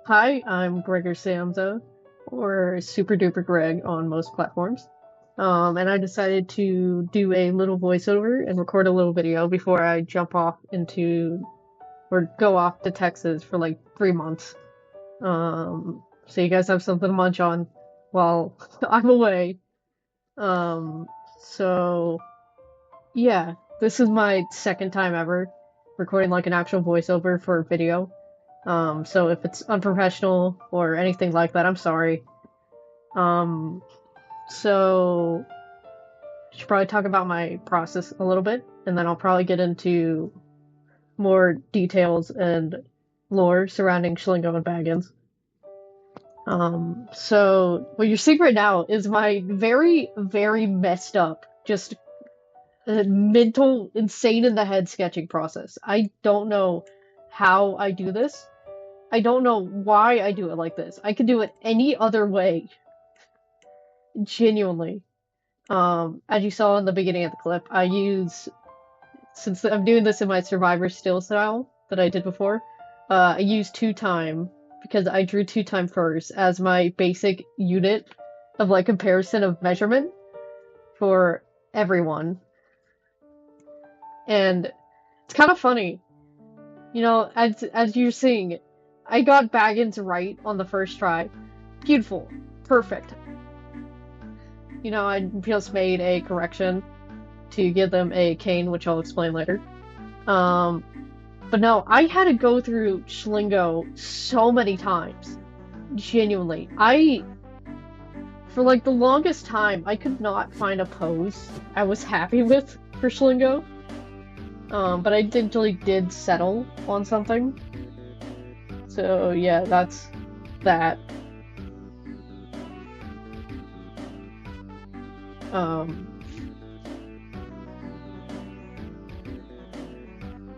Hi, I'm Gregor Samsa, or Super Duper Greg on most platforms. And I decided to do a little voiceover and record a little video before I jump off into or go off to Texas for like 3 months. So you guys have something to munch on while I'm away. Um, so yeah, this is my second time ever recording like an actual voiceover for a video. So if it's unprofessional or anything like that, I'm sorry. Um, so I should probably talk about my process a little bit, and then I'll probably get into more details and lore surrounding Schlingo and Baggins. So what you're seeing right now is my very, very messed up, just mental, insane in the head sketching process. I don't know how I do this. I don't know why I do it like this. I could do it any other way. Genuinely. As you saw in the beginning of the clip, since I'm doing this in my Survivor still style that I did before, I use 2 time because I drew 2 time first as my basic unit of like comparison of measurement for everyone. And it's kind of funny. As you're seeing, I got Baggins right on the first try. Beautiful. Perfect. I just made a correction to give them a cane, which I'll explain later. But no, I had to go through Schlingo so many times. Genuinely. For like the longest time, I could not find a pose I was happy with for Schlingo. But I did settle on something. So yeah, that's that.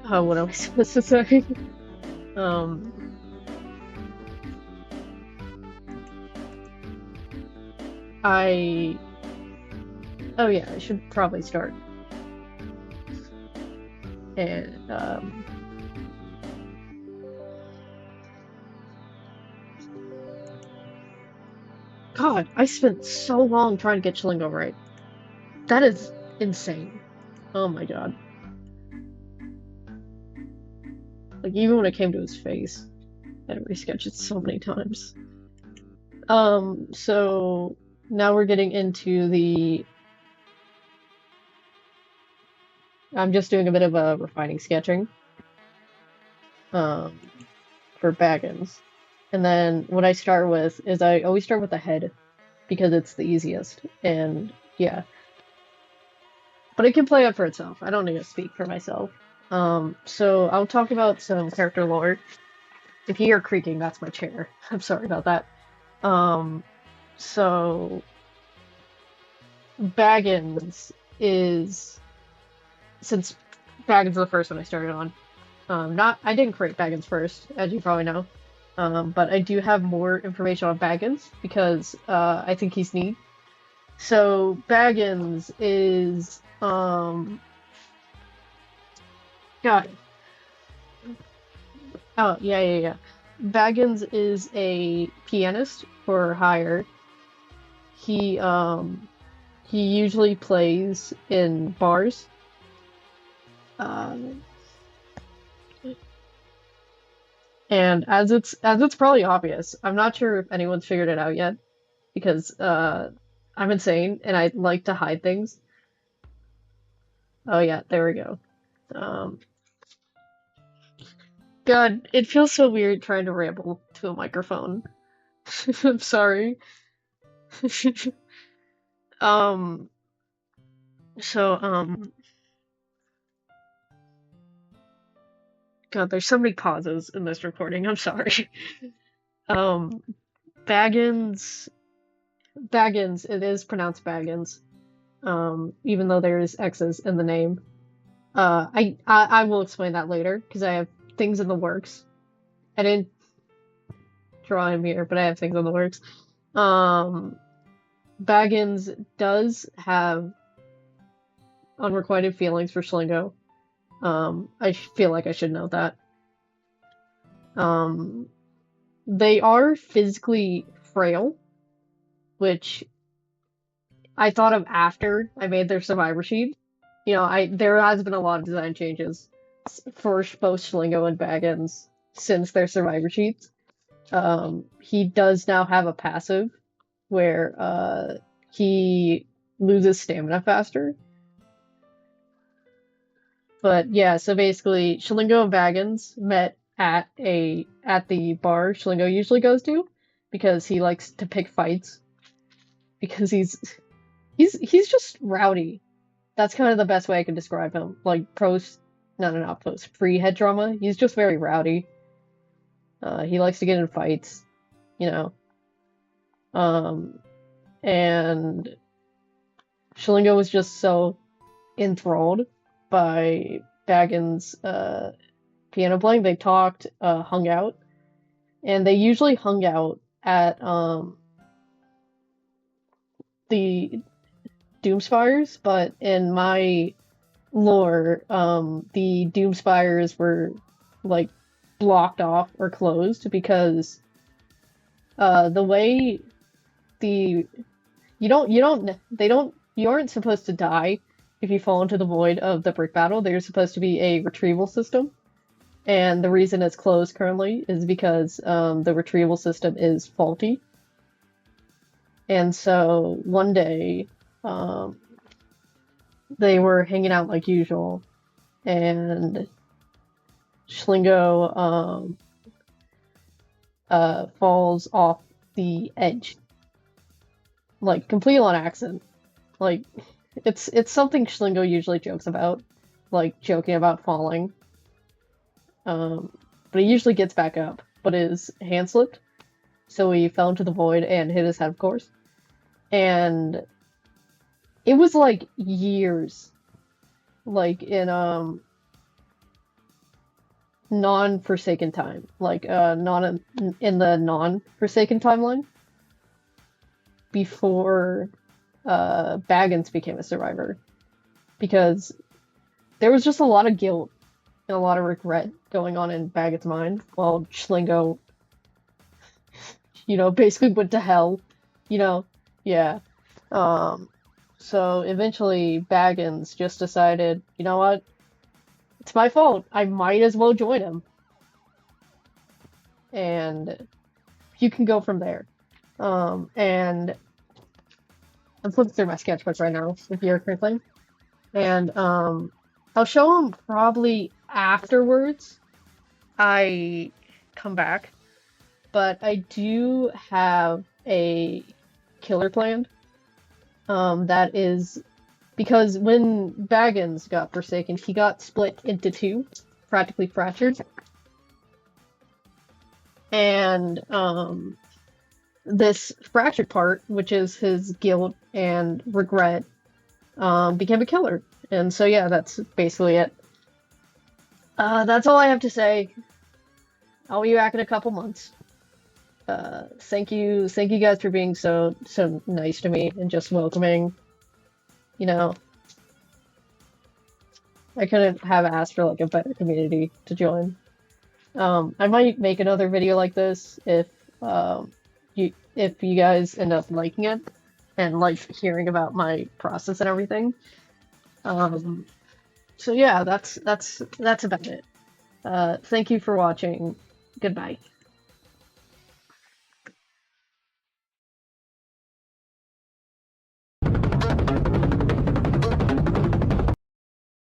What am I supposed to say? Um, I. Oh yeah, I should probably start. And, God, I spent so long trying to get Schlingo right. That is insane. Oh my God. Like, even when it came to his face, I had to resketch it so many times. So now we're getting into I'm just doing a bit of a refining sketching, for Baggins. And then what I start with is I always start with the head because it's the easiest. And yeah. But it can play up for itself. I don't need to speak for myself. So I'll talk about some character lore. If you hear creaking, that's my chair. I'm sorry about that. So Baggins is since Baggins is the first one I started on. I didn't create Baggins first, as you probably know. But I do have more information on Baggins because I think he's neat. So Baggins is God. Oh, yeah. Baggins is a pianist for hire. He um he usually plays in bars. Um and as it's probably obvious, I'm not sure if anyone's figured it out yet because I'm insane and I like to hide things. Oh yeah, there we go. Um God, it feels so weird trying to ramble to a microphone. I'm sorry. Um, so, God, there's so many pauses in this recording. I'm sorry. Um, Baggins, Baggins, it is pronounced Baggins. Even though there's X's in the name. I will explain that later because I have things in the works. I didn't draw him here, but I have things in the works. Baggins does have unrequited feelings for Schlingo. I feel like I should know that. Um, they are physically frail, which I thought of after I made their survivor sheet. You know, there has been a lot of design changes for both Schlingo and Baggins since their survivor sheets. He does now have a passive where he loses stamina faster. But yeah, so basically, Schlingo and Baggins met at the bar Schlingo usually goes to because he likes to pick fights because he's just rowdy. That's kind of the best way I can describe him. Like not post, pre-head drama. He's just very rowdy. He likes to get in fights, you know. And Schlingo was just so enthralled by Baggins' piano playing. They talked, hung out, and they usually hung out at the Doomspires, but in my lore, the Doomspires were like blocked off or closed because the way you aren't supposed to die if you fall into the void of the brick battle. There's supposed to be a retrieval system, and the reason it's closed currently is because the retrieval system is faulty. And so one day, they were hanging out like usual, and Schlingo falls off the edge, like completely on accident. Like it's something Schlingo usually jokes about, like joking about falling. But he usually gets back up, but his hand slipped, so he fell into the void and hit his head, of course. And it was like years, like in non-Forsaken time, like non in the non-Forsaken timeline before Baggins became a survivor, because there was just a lot of guilt and a lot of regret going on in Baggins' mind while Schlingo, you know, basically went to hell, you know, yeah. So eventually Baggins just decided, you know what? It's my fault. I might as well join him. And you can go from there. And I'm flipping through my sketchbook right now with your thing. And I'll show him probably afterwards I come back. But I do have a killer planned. That is because when Baggins got Forsaken, he got split into two, practically fractured. And this fractured part, which is his guilt and regret, became a killer. And so yeah, that's basically it. That's all I have to say. I'll be back in a couple months. Thank you guys for being so nice to me and just welcoming. You know, I couldn't have asked for like a better community to join. I might make another video like this if you guys end up liking it and like hearing about my process and everything. So yeah, that's about it. Thank you for watching. Goodbye.